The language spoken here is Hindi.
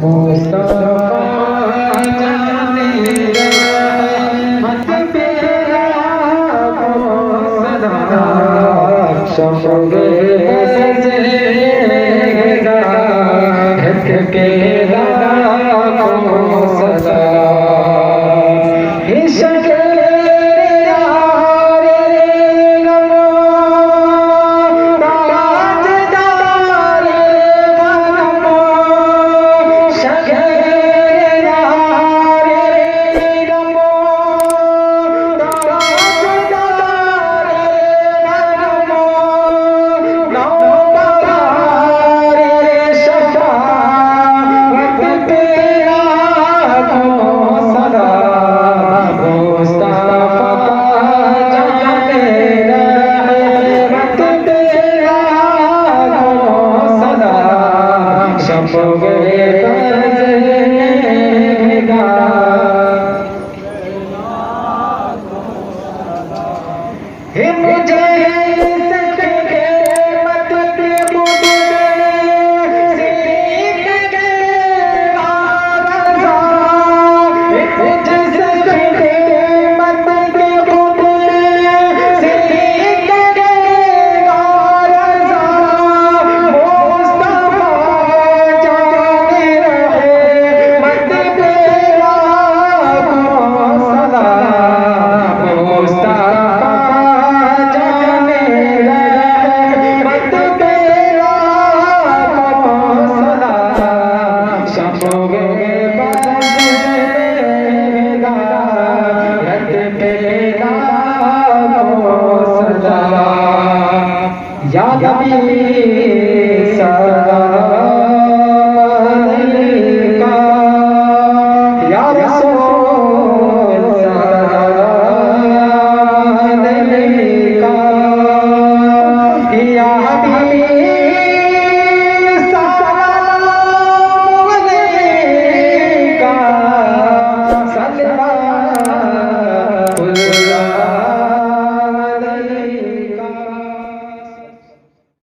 मुस्तफा जाने रहमत तेरा को सदा शफ़क़े ज़ेगा हक के को सदा इश्क़ या नबी सलाम अलैका या रसूल सलाम अलैका या हबीब सलाम अलैका सल्लल्लाहु